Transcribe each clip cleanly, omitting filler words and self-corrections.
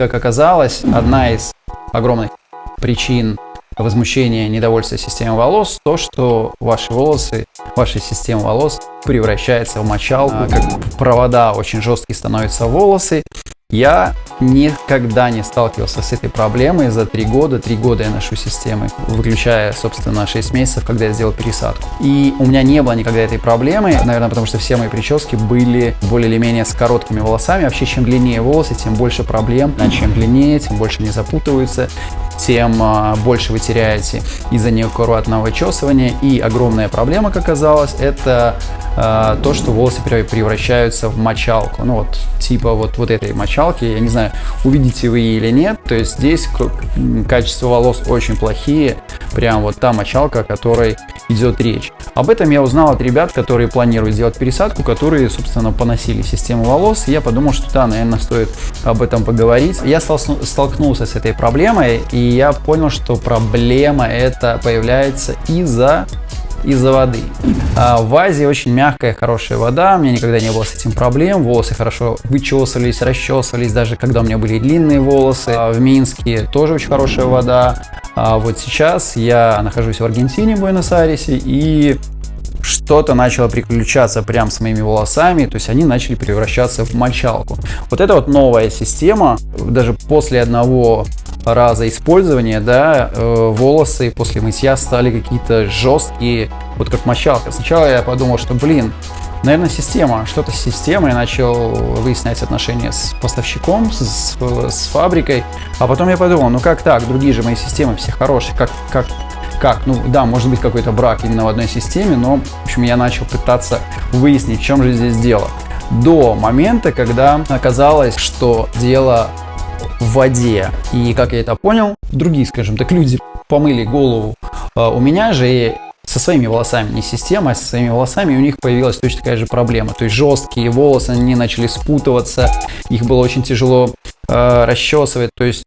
Как оказалось, одна из огромных причин возмущения, недовольства системой волос то, что ваши волосы, ваша система волос превращается в мочалку, как провода очень жесткие становятся волосы. Я никогда не сталкивался с этой проблемой за 3 года. 3 года я ношу системы, выключая, собственно, 6 месяцев, когда я сделал пересадку. И у меня не было никогда этой проблемы, наверное, потому что все мои прически были более или менее с короткими волосами. Вообще, чем длиннее волосы, тем больше проблем. А чем длиннее, тем больше они запутываются, тем больше вы теряете из-за неаккуратного вычесывания. И огромная проблема, как оказалось, это то, что волосы превращаются в мочалку. Ну вот, типа вот этой мочалки. Я не знаю, увидите вы или нет. То есть здесь качество волос очень плохие. Прям вот та мочалка, о которой идет речь. Об этом я узнал от ребят, которые планируют сделать пересадку, которые, собственно, поносили систему волос. И я подумал, что да, наверное, стоит об этом поговорить. Я столкнулся с этой проблемой, и я понял, что проблема эта появляется из-за воды. В Азии очень мягкая, хорошая вода, у меня никогда не было с этим проблем, волосы хорошо вычесывались, расчесывались, даже когда у меня были длинные волосы. В Минске тоже очень хорошая вода. Вот сейчас я нахожусь в Аргентине, в Буэнос-Айресе, и что-то начало приключаться прям с моими волосами, то есть они начали превращаться в мочалку. Вот это вот новая система, даже после одного раза использования, да, волосы после мытья стали какие-то жесткие, вот как мочалка. Сначала я подумал, что, наверное, система, что-то с системой, я начал выяснять отношения с поставщиком, с фабрикой, а потом я подумал, ну как так, другие же мои системы все хорошие, как? Ну да, может быть какой-то брак именно в одной системе, но, в общем, я начал пытаться выяснить, в чем же здесь дело. До момента, когда оказалось, что дело в воде. И как я это понял, другие, скажем так, люди помыли голову. У меня же со своими волосами, не система, а со своими волосами у них появилась точно такая же проблема. То есть жесткие волосы, они начали спутываться, их было очень тяжело расчесывать, то есть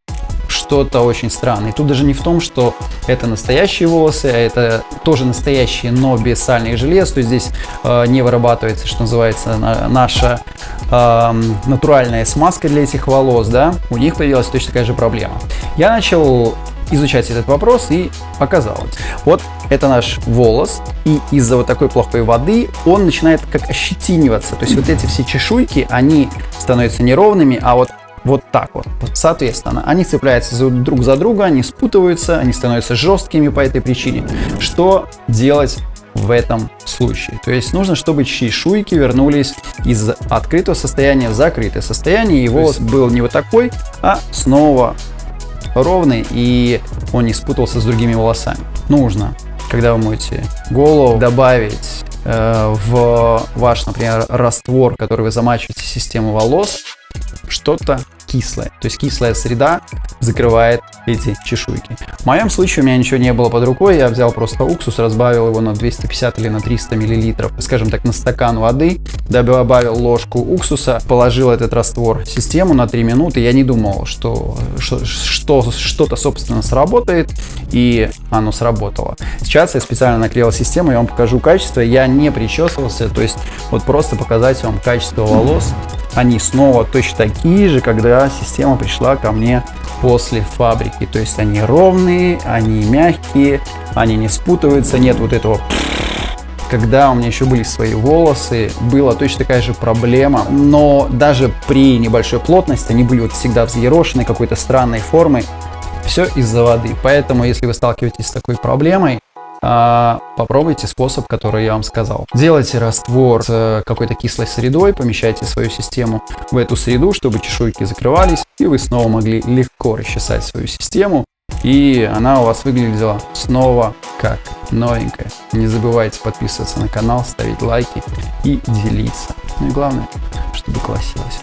что-то очень странное. И тут даже не в том, что это настоящие волосы, а это тоже настоящие, но без сальных желез. То есть здесь не вырабатывается, что называется, наша натуральная смазка для этих волос, да. У них появилась точно такая же проблема. Я начал изучать этот вопрос, и оказалось, вот это наш волос, и из-за вот такой плохой воды он начинает как ощетиниваться. То есть вот эти все чешуйки, они становятся неровными, а вот так вот. Соответственно, они цепляются друг за друга, они спутываются, они становятся жесткими по этой причине. Что делать в этом случае? То есть нужно, чтобы чешуйки вернулись из открытого состояния в закрытое состояние, и волос был не вот такой, а снова ровный, и он не спутался с другими волосами. Нужно, когда вы моете голову, добавить в ваш, например, раствор, который вы замачиваете в систему волос, что-то кислое. То есть кислая среда закрывает эти чешуйки. В моем случае у меня ничего не было под рукой. Я взял просто уксус, разбавил его на 250 или на 300 миллилитров, скажем так, на стакан воды, добавил ложку уксуса, положил этот раствор в систему на 3 минуты. Я не думал, что что-то, собственно, сработает, и оно сработало. Сейчас я специально наклеил систему, я вам покажу качество. Я не причесывался, то есть вот просто показать вам качество волос. Они снова точно такие же, когда система пришла ко мне после фабрики. То есть они ровные, они мягкие, они не спутываются, нет вот этого. Когда у меня еще были свои волосы, была точно такая же проблема, но даже при небольшой плотности они были вот всегда взъерошены, какой-то странной формы. Все из-за воды. Поэтому, если вы сталкиваетесь с такой проблемой, попробуйте способ, который я вам сказал. Делайте раствор с какой-то кислой средой, помещайте свою систему в эту среду, чтобы чешуйки закрывались, и вы снова могли легко расчесать свою систему, и она у вас выглядела снова как новенькая. Не забывайте подписываться на канал, ставить лайки и делиться. Ну и главное, чтобы классилось.